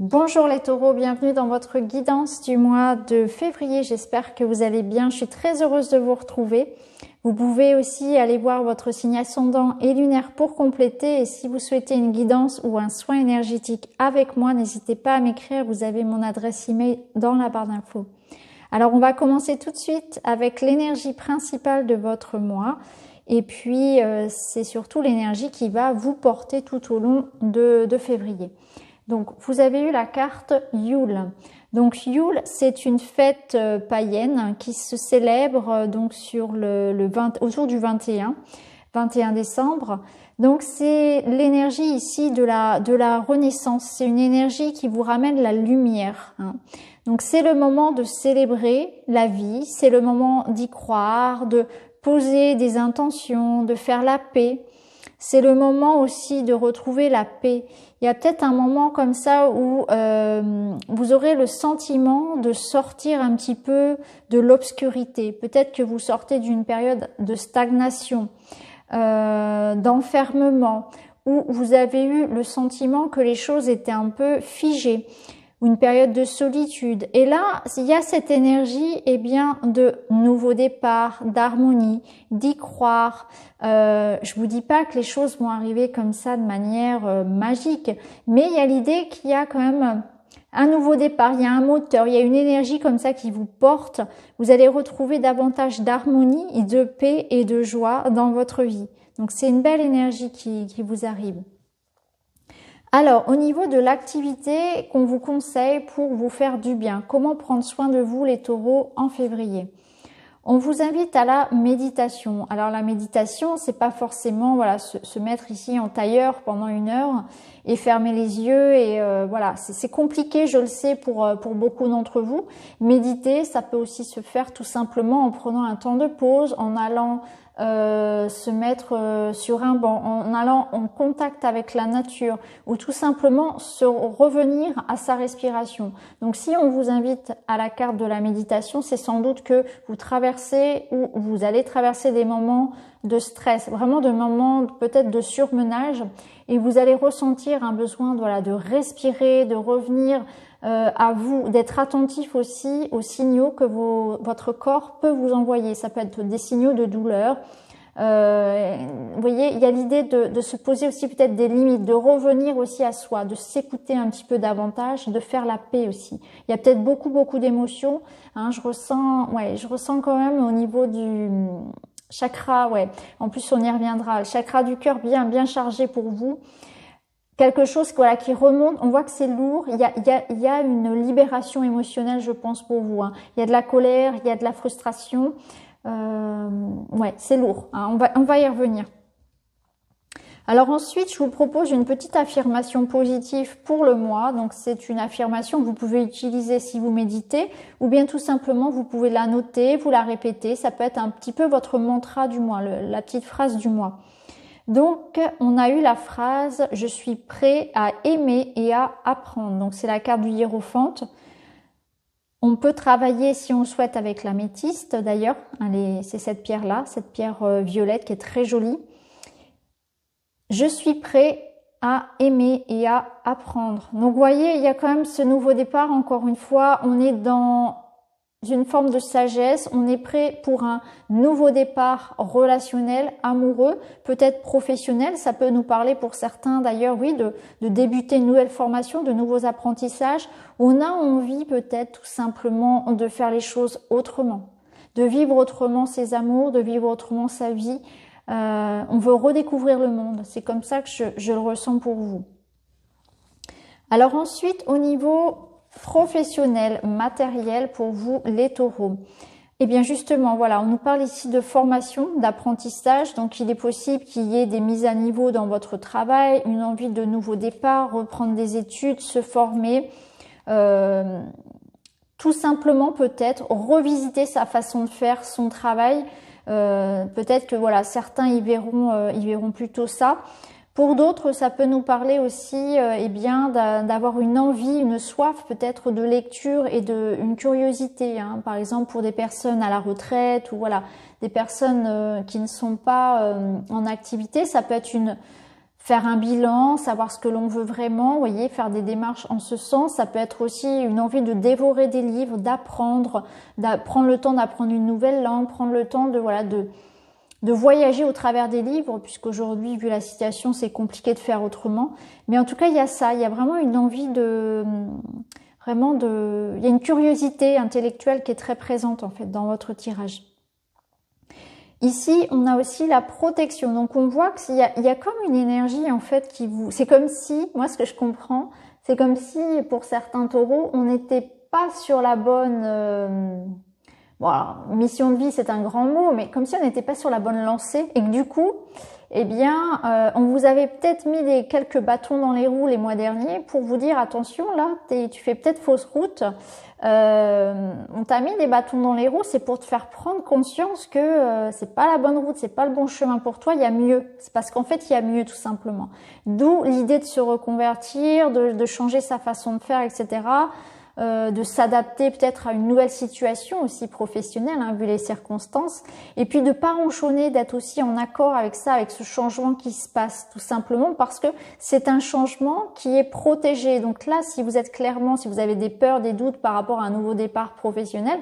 Bonjour les taureaux, bienvenue dans votre guidance du mois de février. J'espère que vous allez bien. Je suis très heureuse de vous retrouver. Vous pouvez aussi aller voir votre signe ascendant et lunaire pour compléter. Et si vous souhaitez une guidance ou un soin énergétique avec moi, n'hésitez pas à m'écrire. Vous avez mon adresse email dans la barre d'infos. Alors on va commencer tout de suite avec l'énergie principale de votre mois. Et puis c'est surtout l'énergie qui va vous porter tout au long de février. Donc, vous avez eu la carte Yule. Donc, Yule, c'est une fête païenne qui se célèbre donc sur autour du 21 décembre. Donc, c'est l'énergie ici de la renaissance. C'est une énergie qui vous ramène la lumière. Donc, c'est le moment de célébrer la vie. C'est le moment d'y croire, de poser des intentions, de faire la paix. C'est le moment aussi de retrouver la paix. Il y a peut-être un moment comme ça où vous aurez le sentiment de sortir un petit peu de l'obscurité. Peut-être que vous sortez d'une période de stagnation, d'enfermement, où vous avez eu le sentiment que les choses étaient un peu figées, ou une période de solitude. Et là, il y a cette énergie, de nouveau départ, d'harmonie, d'y croire. Je vous dis pas que les choses vont arriver comme ça de manière magique, mais il y a l'idée qu'il y a quand même un nouveau départ, il y a un moteur, il y a une énergie comme ça qui vous porte. Vous allez retrouver davantage d'harmonie, de paix et de joie dans votre vie. Donc c'est une belle énergie qui vous arrive. Alors, au niveau de l'activité qu'on vous conseille pour vous faire du bien, comment prendre soin de vous les taureaux en février? On vous invite à la méditation. Alors la méditation, c'est pas forcément se mettre ici en tailleur pendant 1 heure et fermer les yeux et c'est compliqué, je le sais pour beaucoup d'entre vous. Méditer, ça peut aussi se faire tout simplement en prenant un temps de pause, en allant se mettre sur un banc, en allant en contact avec la nature ou tout simplement se revenir à sa respiration. Donc si on vous invite à la carte de la méditation, c'est sans doute que vous traversez ou vous allez traverser des moments de stress, vraiment de moments peut-être de surmenage et vous allez ressentir un besoin de respirer, de revenir à vous, d'être attentif aussi aux signaux que votre corps peut vous envoyer. Ça peut être des signaux de douleur. Vous voyez, il y a l'idée de se poser aussi peut-être des limites, de revenir aussi à soi, de s'écouter un petit peu davantage, de faire la paix aussi. Il y a peut-être beaucoup d'émotions. Je ressens quand même au niveau du chakra, en plus on y reviendra, le chakra du cœur bien chargé pour vous. Quelque chose qui remonte, on voit que c'est lourd, il y a une libération émotionnelle je pense pour vous. Il y a de la colère, il y a de la frustration, c'est lourd, on va y revenir. Alors ensuite, je vous propose une petite affirmation positive pour le mois. Donc c'est une affirmation que vous pouvez utiliser si vous méditez ou bien tout simplement vous pouvez la noter, vous la répéter. Ça peut être un petit peu votre mantra du mois, la petite phrase du mois. Donc on a eu la phrase « Je suis prêt à aimer et à apprendre ». Donc c'est la carte du hiérophante. On peut travailler si on le souhaite avec l'améthyste d'ailleurs. C'est cette pierre-là, cette pierre violette qui est très jolie. Je suis prêt à aimer et à apprendre. Donc vous voyez, il y a quand même ce nouveau départ. Encore une fois, on est dans une forme de sagesse. On est prêt pour un nouveau départ relationnel, amoureux, peut-être professionnel. Ça peut nous parler pour certains d'ailleurs, de débuter une nouvelle formation, de nouveaux apprentissages. On a envie peut-être tout simplement de faire les choses autrement, de vivre autrement ses amours, de vivre autrement sa vie. On veut redécouvrir le monde. C'est comme ça que je le ressens pour vous. Alors ensuite, au niveau professionnel, matériel pour vous les taureaux. Eh bien justement, on nous parle ici de formation, d'apprentissage. Donc il est possible qu'il y ait des mises à niveau dans votre travail, une envie de nouveau départ, reprendre des études, se former. Tout simplement peut-être revisiter sa façon de faire son travail. Peut-être que certains y verront plutôt ça. Pour d'autres, ça peut nous parler aussi d'avoir une envie, une soif peut-être de lecture et une curiosité. Par exemple pour des personnes à la retraite ou des personnes qui ne sont pas en activité, ça peut être faire un bilan, savoir ce que l'on veut vraiment, vous voyez, faire des démarches en ce sens. Ça peut être aussi une envie de dévorer des livres, d'apprendre, prendre le temps d'apprendre une nouvelle langue, prendre le temps de voilà de voyager au travers des livres, puisqu'aujourd'hui, vu la situation, c'est compliqué de faire autrement. Mais en tout cas, il y a ça, il y a vraiment une envie il y a une curiosité intellectuelle qui est très présente en fait dans votre tirage. Ici, on a aussi la protection. Donc, on voit qu'il y a comme une énergie, en fait, c'est comme si, moi, ce que je comprends, c'est comme si, pour certains taureaux, on n'était pas sur la bonne, bon, alors, mission de vie, c'est un grand mot, mais comme si on n'était pas sur la bonne lancée et que du coup, eh bien, on vous avait peut-être mis quelques bâtons dans les roues les mois derniers pour vous dire, attention, là, tu fais peut-être fausse route. On t'a mis des bâtons dans les roues, c'est pour te faire prendre conscience que c'est pas la bonne route, c'est pas le bon chemin pour toi, il y a mieux. C'est parce qu'en fait, il y a mieux, tout simplement. D'où l'idée de se reconvertir, de changer sa façon de faire, etc., de s'adapter peut-être à une nouvelle situation aussi professionnelle, hein, vu les circonstances, et puis de pas ronchonner, d'être aussi en accord avec ça, avec ce changement qui se passe, tout simplement parce que c'est un changement qui est protégé. Donc là, si vous avez des peurs, des doutes par rapport à un nouveau départ professionnel,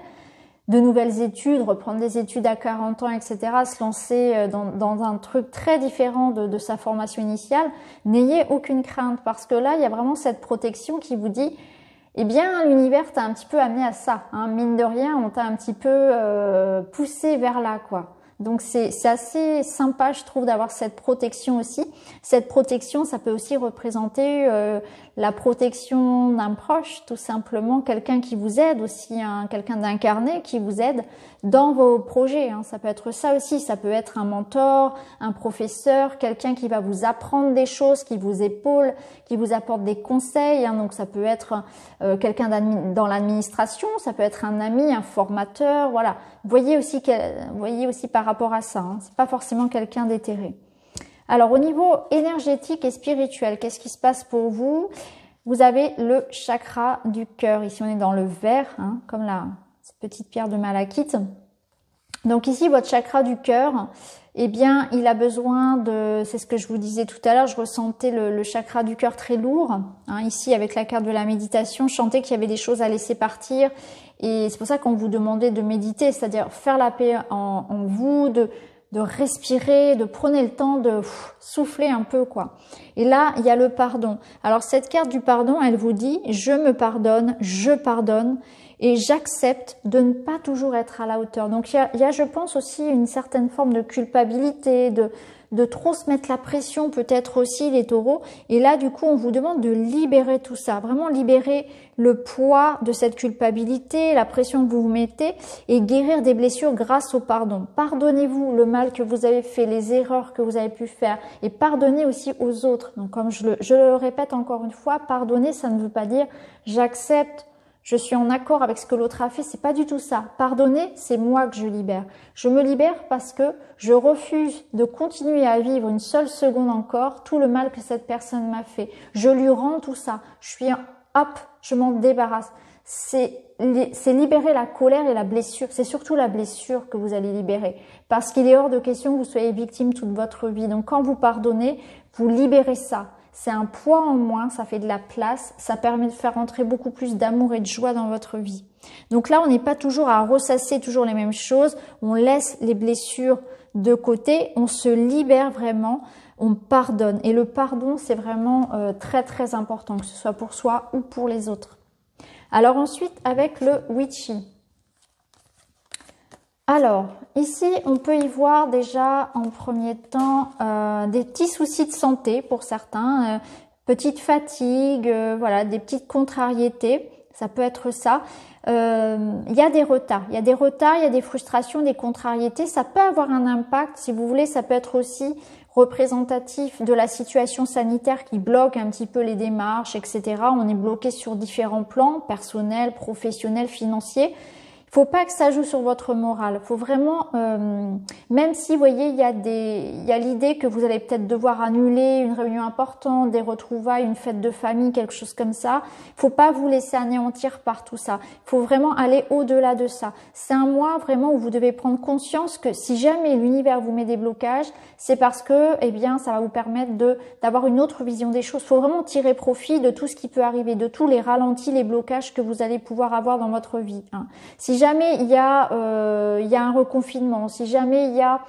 de nouvelles études, reprendre des études à 40 ans, etc., se lancer dans un truc très différent de sa formation initiale, n'ayez aucune crainte, parce que là, il y a vraiment cette protection qui vous dit, eh bien, l'univers t'a un petit peu amené à ça, hein. Mine de rien, on t'a un petit peu poussé vers là, quoi. Donc, c'est assez sympa, je trouve, d'avoir cette protection aussi. Cette protection, ça peut aussi représenter la protection d'un proche, tout simplement, quelqu'un qui vous aide aussi, hein, quelqu'un d'incarné qui vous aide dans vos projets, hein. Ça peut être ça aussi, ça peut être un mentor, un professeur, quelqu'un qui va vous apprendre des choses, qui vous épaule, qui vous apporte des conseils, hein. Donc ça peut être quelqu'un dans l'administration, ça peut être un ami, un formateur, voilà. Voyez aussi par rapport à ça, hein. C'est pas forcément quelqu'un d'éthéré. Alors au niveau énergétique et spirituel, qu'est-ce qui se passe pour vous? Vous avez le chakra du cœur. Ici on est dans le vert, hein, comme cette petite pierre de malachite. Donc ici votre chakra du cœur, eh bien il a besoin c'est ce que je vous disais tout à l'heure, je ressentais le chakra du cœur très lourd, hein, ici avec la carte de la méditation, je sentais qu'il y avait des choses à laisser partir. Et c'est pour ça qu'on vous demandait de méditer, c'est-à-dire faire la paix en vous, de respirer, de prendre le temps de souffler un peu, quoi. Et là, il y a le pardon. Alors cette carte du pardon, elle vous dit « je me pardonne, je pardonne et j'accepte de ne pas toujours être à la hauteur ». Donc il y a, je pense aussi, une certaine forme de culpabilité, de trop se mettre la pression, peut-être aussi les taureaux. Et là, du coup, on vous demande de libérer tout ça, vraiment libérer le poids de cette culpabilité, la pression que vous vous mettez et guérir des blessures grâce au pardon. Pardonnez-vous le mal que vous avez fait, les erreurs que vous avez pu faire et pardonnez aussi aux autres. Donc, comme je le répète encore une fois, pardonner, ça ne veut pas dire j'accepte, je suis en accord avec ce que l'autre a fait, c'est pas du tout ça. Pardonner, c'est moi que je libère. Je me libère parce que je refuse de continuer à vivre une seule seconde encore tout le mal que cette personne m'a fait. Je lui rends tout ça. Je m'en débarrasse. C'est libérer la colère et la blessure. C'est surtout la blessure que vous allez libérer. Parce qu'il est hors de question que vous soyez victime toute votre vie. Donc quand vous pardonnez, vous libérez ça. C'est un poids en moins, ça fait de la place, ça permet de faire entrer beaucoup plus d'amour et de joie dans votre vie. Donc là, on n'est pas toujours à ressasser toujours les mêmes choses, on laisse les blessures de côté, on se libère vraiment, on pardonne. Et le pardon, c'est vraiment très très important, que ce soit pour soi ou pour les autres. Alors ensuite, avec le Witchy. Alors, ici, on peut y voir déjà en premier temps des petits soucis de santé pour certains, petite fatigue, voilà, des petites contrariétés, ça peut être ça. Il y a des retards, il y a des frustrations, des contrariétés, ça peut avoir un impact, si vous voulez, ça peut être aussi représentatif de la situation sanitaire qui bloque un petit peu les démarches, etc. On est bloqué sur différents plans, personnels, professionnels, financiers. Il faut pas que ça joue sur votre morale. Faut vraiment, même si vous voyez, il y a l'idée que vous allez peut-être devoir annuler une réunion importante, des retrouvailles, une fête de famille, quelque chose comme ça. Faut pas vous laisser anéantir par tout ça. Faut vraiment aller au-delà de ça. C'est un mois vraiment où vous devez prendre conscience que si jamais l'univers vous met des blocages, c'est parce que, eh bien, ça va vous permettre d'avoir une autre vision des choses. Faut vraiment tirer profit de tout ce qui peut arriver, de tous les ralentis, les blocages que vous allez pouvoir avoir dans votre vie. Hein. Si jamais il y a un reconfinement, si jamais il y a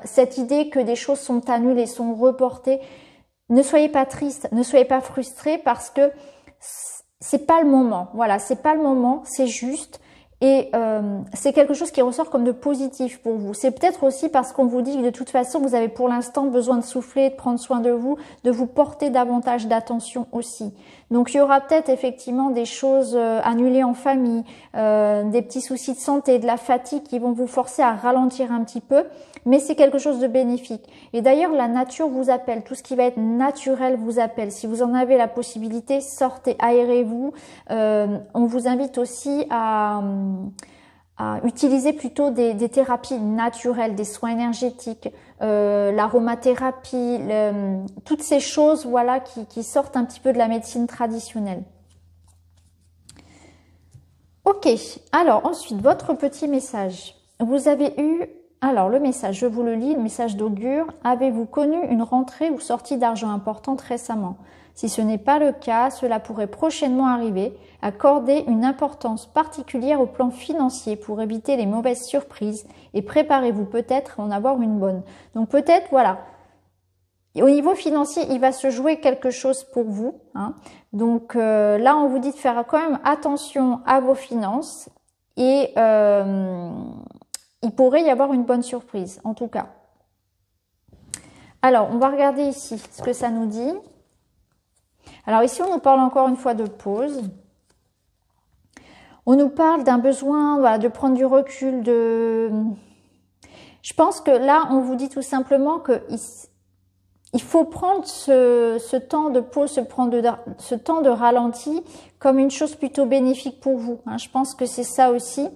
cette idée que des choses sont annulées, sont reportées, ne soyez pas triste, ne soyez pas frustrés parce que c'est pas le moment. Voilà, c'est pas le moment, c'est juste. Et c'est quelque chose qui ressort comme de positif pour vous. C'est peut-être aussi parce qu'on vous dit que de toute façon, vous avez pour l'instant besoin de souffler, de prendre soin de vous porter davantage d'attention aussi. Donc il y aura peut-être effectivement des choses annulées en famille, des petits soucis de santé, de la fatigue qui vont vous forcer à ralentir un petit peu, mais c'est quelque chose de bénéfique. Et d'ailleurs, la nature vous appelle, tout ce qui va être naturel vous appelle. Si vous en avez la possibilité, sortez, aérez-vous. On vous invite aussi à utiliser plutôt des thérapies naturelles, des soins énergétiques, l'aromathérapie, toutes ces choses voilà qui sortent un petit peu de la médecine traditionnelle. Ok, alors ensuite, votre petit message. Vous avez eu, alors le message, je vous le lis, le message d'augure. Avez-vous connu une rentrée ou sortie d'argent importante récemment ? Si ce n'est pas le cas, cela pourrait prochainement arriver. Accordez une importance particulière au plan financier pour éviter les mauvaises surprises et préparez-vous peut-être à en avoir une bonne. Donc peut-être, voilà, au niveau financier, il va se jouer quelque chose pour vous. Hein. Donc là, on vous dit de faire quand même attention à vos finances et il pourrait y avoir une bonne surprise, en tout cas. Alors, on va regarder ici ce que ça nous dit. Alors ici, on nous parle encore une fois de pause. On nous parle d'un besoin voilà, de prendre du recul. Je pense que là, on vous dit tout simplement que il faut prendre ce temps de pause, ce temps de ralenti comme une chose plutôt bénéfique pour vous. Hein. Je pense que c'est ça aussi.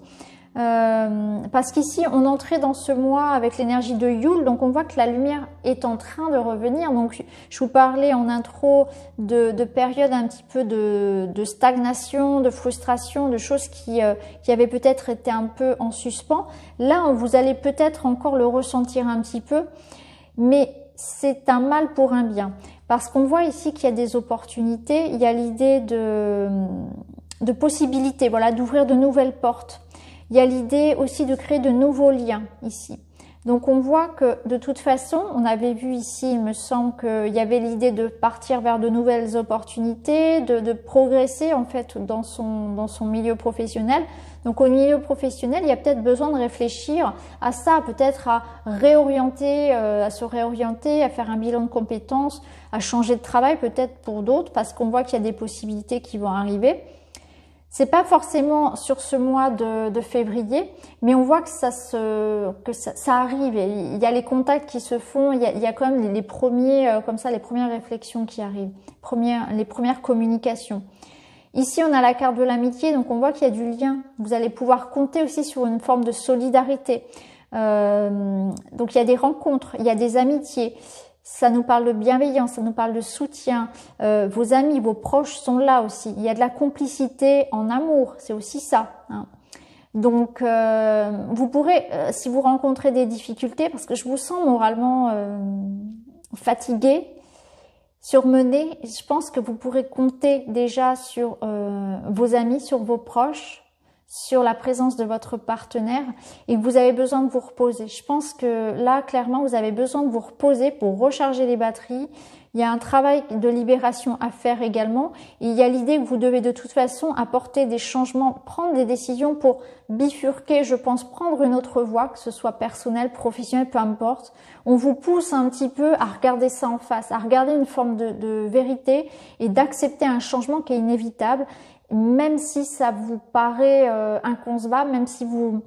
Parce qu'ici, on entrait dans ce mois avec l'énergie de Yule, donc on voit que la lumière est en train de revenir. Donc, je vous parlais en intro de périodes un petit peu de stagnation, de frustration, de choses qui avaient peut-être été un peu en suspens. Là, vous allez peut-être encore le ressentir un petit peu, mais c'est un mal pour un bien. Parce qu'on voit ici qu'il y a des opportunités, il y a l'idée de possibilités, voilà, d'ouvrir de nouvelles portes. Il y a l'idée aussi de créer de nouveaux liens ici. Donc on voit que de toute façon, on avait vu ici, il me semble qu'il y avait l'idée de partir vers de nouvelles opportunités, de progresser en fait dans son milieu professionnel. Donc au milieu professionnel, il y a peut-être besoin de réfléchir à ça, peut-être à réorienter, à se réorienter, à faire un bilan de compétences, à changer de travail peut-être pour d'autres, parce qu'on voit qu'il y a des possibilités qui vont arriver. C'est pas forcément sur ce mois de février, mais on voit que ça arrive. Il y a les contacts qui se font, il y a quand même les premiers, comme ça, les premières réflexions qui arrivent, les premières communications. Ici, on a la carte de l'amitié, donc on voit qu'il y a du lien. Vous allez pouvoir compter aussi sur une forme de solidarité. Donc il y a des rencontres, il y a des amitiés. Ça nous parle de bienveillance, ça nous parle de soutien. Vos amis, vos proches sont là aussi. Il y a de la complicité en amour, c'est aussi ça. Hein. Donc, vous pourrez, si vous rencontrez des difficultés, parce que je vous sens moralement fatigué, surmené, je pense que vous pourrez compter déjà sur vos amis, sur vos proches, sur la présence de votre partenaire et que vous avez besoin de vous reposer. Je pense que là, clairement, vous avez besoin de vous reposer pour recharger les batteries. Il y a un travail de libération à faire également. Et il y a l'idée que vous devez de toute façon apporter des changements, prendre des décisions pour bifurquer, je pense, prendre une autre voie, que ce soit personnel, professionnel, peu importe. On vous pousse un petit peu à regarder ça en face, à regarder une forme de vérité et d'accepter un changement qui est inévitable. Même si ça vous paraît inconcevable, même si vous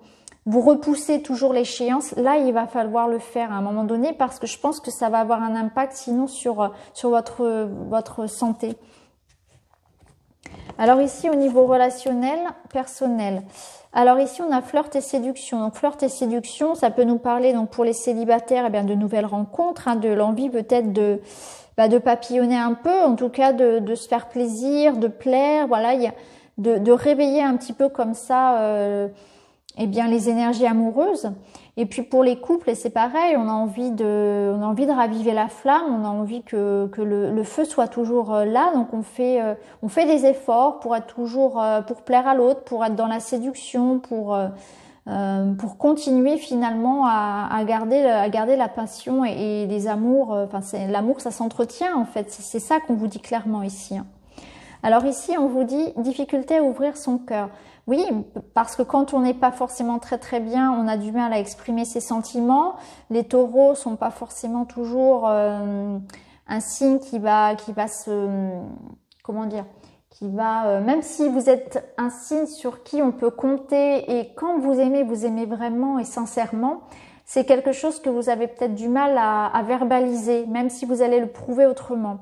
repoussez toujours l'échéance, là il va falloir le faire à un moment donné parce que je pense que ça va avoir un impact sinon sur votre santé. Alors ici, au niveau relationnel, personnel. Alors ici, on a flirt et séduction. Donc flirt et séduction, ça peut nous parler donc pour les célibataires, eh bien de nouvelles rencontres, hein, de l'envie peut-être de papillonner un peu, en tout cas de se faire plaisir, de plaire. Voilà, il y a de réveiller un petit peu comme ça, eh bien les énergies amoureuses. Et puis pour les couples, c'est pareil, on a envie de raviver la flamme, on a envie que le feu soit toujours là, donc on fait des efforts pour être toujours pour plaire à l'autre, pour être dans la séduction, pour continuer finalement à garder la passion et les amours. Enfin, c'est l'amour, ça s'entretient en fait. C'est ça qu'on vous dit clairement ici, hein. Alors ici, on vous dit difficulté à ouvrir son cœur. Oui, parce que quand on n'est pas forcément très bien, on a du mal à exprimer ses sentiments. Les taureaux sont pas forcément toujours un signe qui va se, comment dire, qui va, même si vous êtes un signe sur qui on peut compter et quand vous aimez vraiment et sincèrement, c'est quelque chose que vous avez peut-être du mal à verbaliser, même si vous allez le prouver autrement.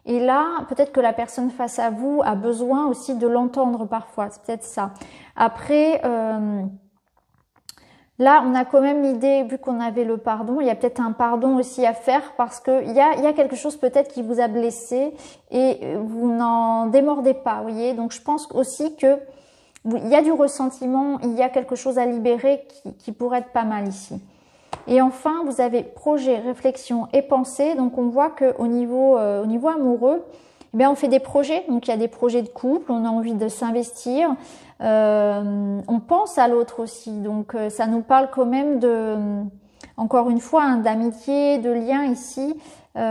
Et là, peut-être que la personne face à vous a besoin aussi de l'entendre parfois. C'est peut-être ça. Après, là, on a quand même l'idée, vu qu'on avait le pardon, il y a peut-être un pardon aussi à faire parce que il y a quelque chose peut-être qui vous a blessé et vous n'en démordez pas, vous voyez. Donc, je pense aussi que il y a du ressentiment, il y a quelque chose à libérer qui pourrait être pas mal ici. Et enfin, vous avez projet, réflexion et pensée. Donc, on voit que au niveau amoureux, eh bien, on fait des projets. Donc, il y a des projets de couple. On a envie de s'investir. On pense à l'autre aussi. Donc, ça nous parle quand même encore une fois, hein, d'amitié, de lien ici. Il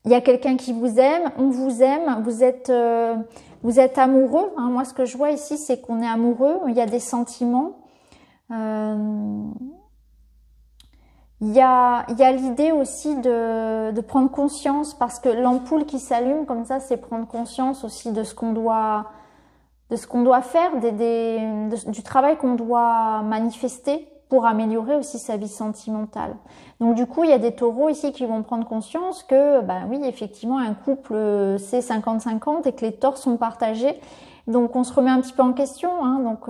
y a quelqu'un qui vous aime. On vous aime. Vous êtes amoureux, hein. Moi, ce que je vois ici, c'est qu'on est amoureux. Il y a des sentiments. Il y a l'idée aussi de prendre conscience parce que l'ampoule qui s'allume comme ça, c'est prendre conscience aussi de ce qu'on doit faire, du travail qu'on doit manifester pour améliorer aussi sa vie sentimentale. Donc du coup, il y a des taureaux ici qui vont prendre conscience que, ben oui, effectivement, un couple, c'est 50-50 et que les torts sont partagés. Donc on se remet un petit peu en question, hein. Donc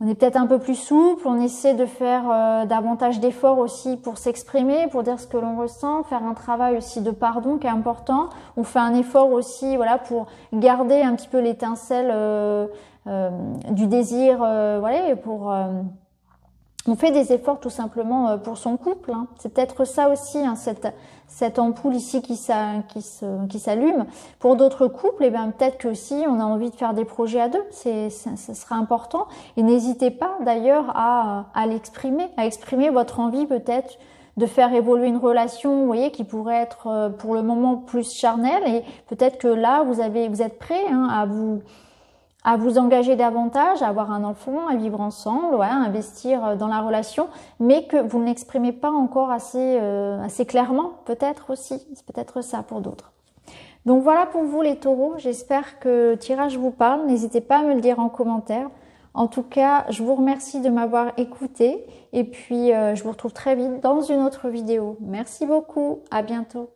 on est peut-être un peu plus souple, on essaie de faire davantage d'efforts aussi pour s'exprimer, pour dire ce que l'on ressent, faire un travail aussi de pardon qui est important. On fait un effort aussi, voilà, pour garder un petit peu l'étincelle du désir, voilà, et on fait des efforts tout simplement pour son couple, hein. C'est peut-être ça aussi, hein, cette ampoule ici qui s'allume. Pour d'autres couples, eh bien peut-être que aussi on a envie de faire des projets à deux. Ça sera important. Et n'hésitez pas d'ailleurs à l'exprimer, à exprimer votre envie peut-être de faire évoluer une relation, vous voyez, qui pourrait être pour le moment plus charnelle. Et peut-être que là vous êtes prêt, hein, à vous engager davantage, à avoir un enfant, à vivre ensemble, ouais, à investir dans la relation, mais que vous ne l'exprimez pas encore assez clairement, peut-être aussi. C'est peut-être ça pour d'autres. Donc voilà pour vous les taureaux, j'espère que le tirage vous parle. N'hésitez pas à me le dire en commentaire. En tout cas, je vous remercie de m'avoir écouté et puis je vous retrouve très vite dans une autre vidéo. Merci beaucoup, à bientôt.